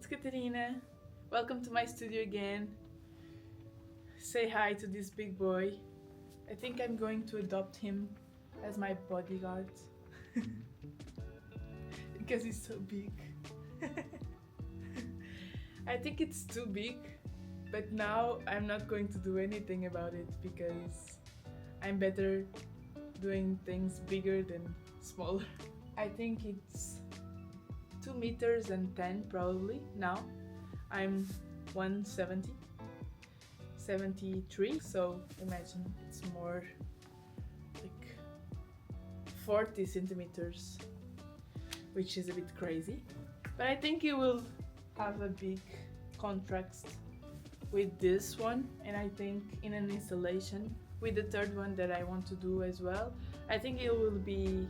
it's Katerina. Welcome to my studio again. Say hi to this big boy. I think I'm going to adopt him as my bodyguard because he's so big. I think it's too big, but now I'm not going to do anything about it because I'm better doing things bigger than smaller. I think it's 2 meters and 10 probably now. I'm 170, 73, so imagine it's more like 40 centimeters, which is a bit crazy. But I think it will have a big contrast with this one, and I think in an installation with the third one that I want to do as well, I think it will be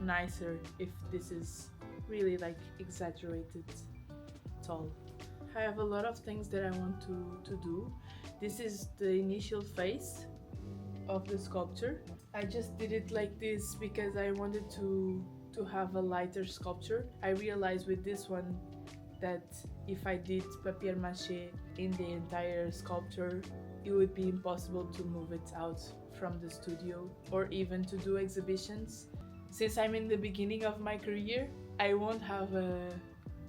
nicer if this is really like exaggerated tall. I have a lot of things that I want to do. This is the initial phase of the sculpture. I just did it like this because I wanted to have a lighter sculpture. I realized with this one that if I did papier-mâché in the entire sculpture, it would be impossible to move it out from the studio or even to do exhibitions. Since I'm in the beginning of my career, I won't have a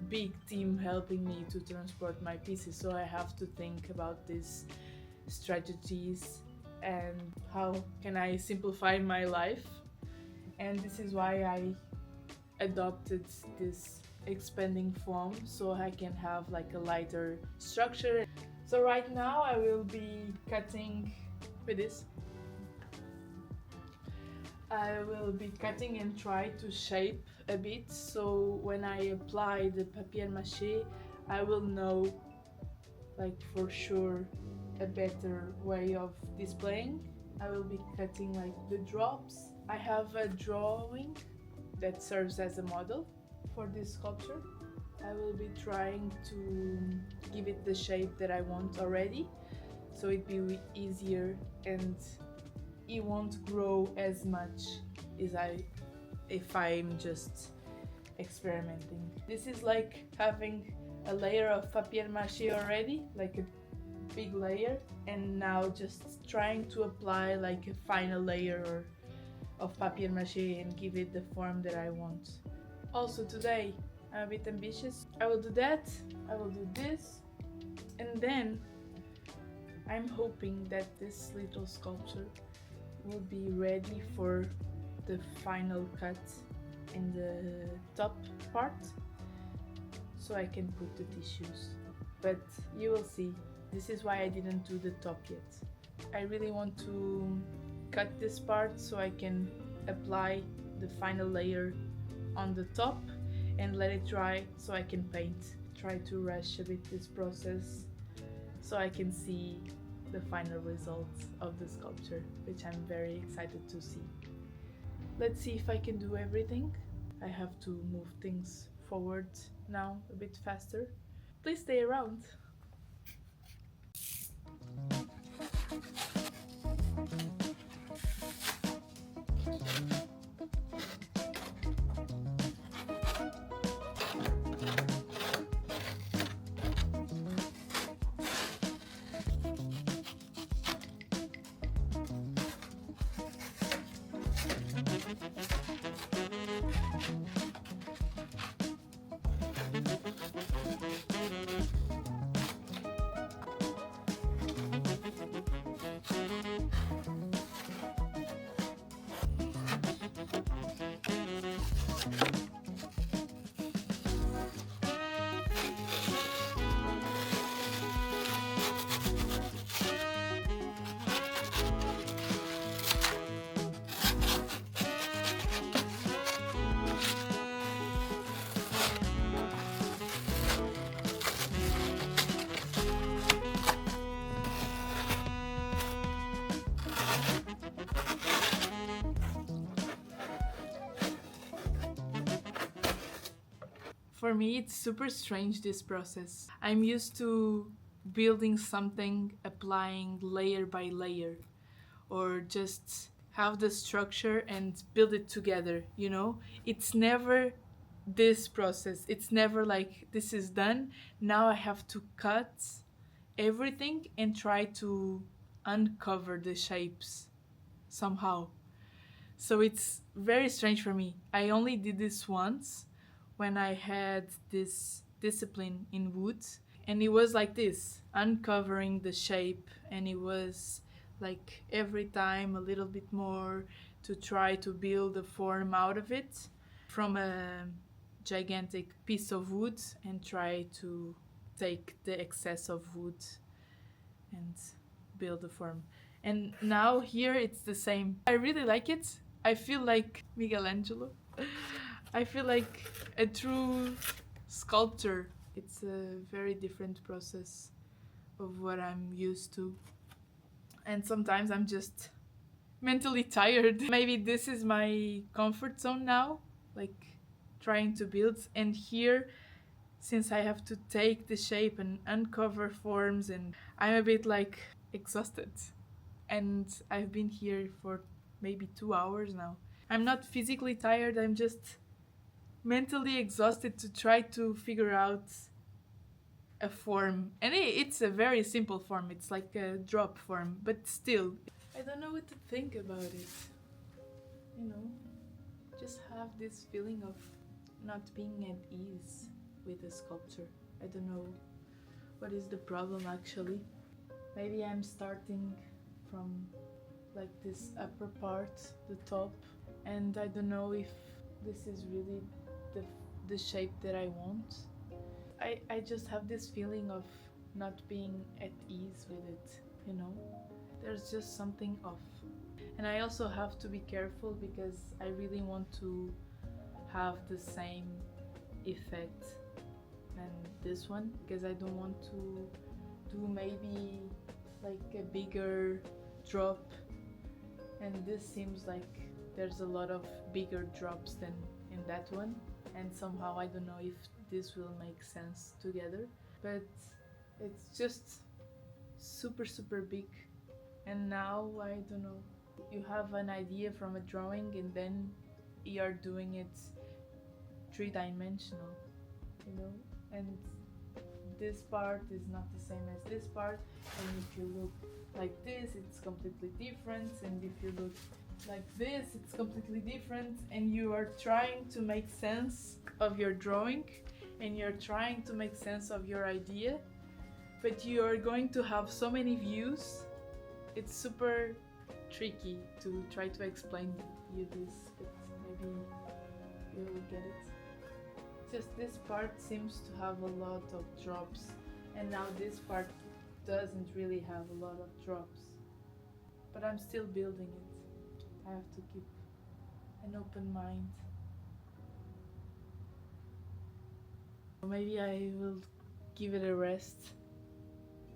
big team helping me to transport my pieces, so I have to think about these strategies and how can I simplify my life. And this is why I adopted this expanding foam so I can have like a lighter structure. So right now I will be cutting with this. I will be cutting and try to shape a bit, so when I apply the papier-mâché I will know like for sure a better way of displaying. I will be cutting like the drops. I have a drawing that serves as a model for this sculpture. I will be trying to give it the shape that I want already, so it'd be easier and it won't grow as much as if I'm just experimenting. This is like having a layer of papier-mâché already, like a big layer, and now just trying to apply like a final layer of papier-mâché and give it the form that I want. Also today I'm a bit ambitious. I will do that, I will do this, and then I'm hoping that this little sculpture will be ready for the final cut in the top part so I can put the tissues. But you will see, this is why I didn't do the top yet. I really want to cut this part so I can apply the final layer on the top and let it dry so I can paint. Try to rush a bit this process so I can see the final results of the sculpture, which I'm very excited to see. Let's see if I can do everything. I have to move things forward now a bit faster. Please stay around. For me, it's super strange, this process. I'm used to building something, applying layer by layer, or just have the structure and build it together, you know? It's never this process. It's never like this is done. Now I have to cut everything and try to uncover the shapes somehow. So it's very strange for me. I only did this once when I had this discipline in wood, and it was like this, uncovering the shape, and it was like every time a little bit more to try to build a form out of it from a gigantic piece of wood and try to take the excess of wood and build a form. And now here it's the same. I really like it. I feel like Michelangelo. I feel like a true sculptor. It's a very different process of what I'm used to. And sometimes I'm just mentally tired. Maybe this is my comfort zone now, like trying to build. And here, since I have to take the shape and uncover forms, and I'm a bit like exhausted. And I've been here for maybe 2 hours now. I'm not physically tired, I'm just mentally exhausted to try to figure out a form. And it's a very simple form, it's like a drop form, but still, I don't know what to think about it. You know, just have this feeling of not being at ease with the sculpture. I don't know what is the problem actually. Maybe I'm starting from like this upper part, the top, and I don't know if this is really the shape that I want. I just have this feeling of not being at ease with it, you know? There's just something off. And I also have to be careful because I really want to have the same effect than this one, because I don't want to do maybe like a bigger drop, and this seems like there's a lot of bigger drops than in that one, and somehow I don't know if this will make sense together, but it's just super big. And now I don't know, you have an idea from a drawing and then you're doing it three-dimensional, you know, and this part is not the same as this part, and if you look like this it's completely different, and if you look like this it's completely different, and you are trying to make sense of your drawing and you're trying to make sense of your idea, but you are going to have so many views. It's super tricky to try to explain you this, but maybe you will get it. Just this part seems to have a lot of drops, and now this part doesn't really have a lot of drops, but I'm still building it. I have to keep an open mind. Maybe I will give it a rest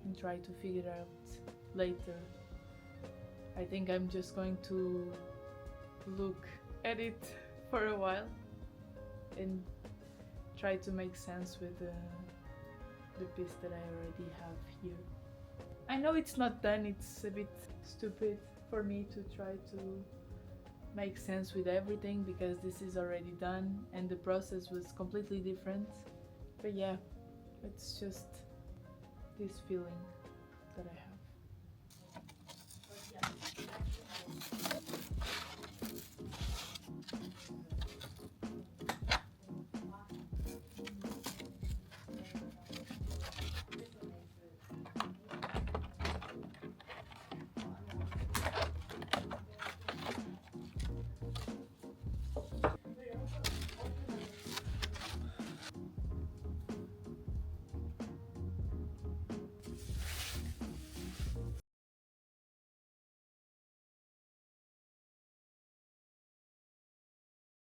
and try to figure it out later. I think I'm just going to look at it for a while and try to make sense with the piece that I already have here. I know it's not done, it's a bit stupid for me to try to make sense with everything because this is already done and the process was completely different. But yeah, it's just this feeling that I have.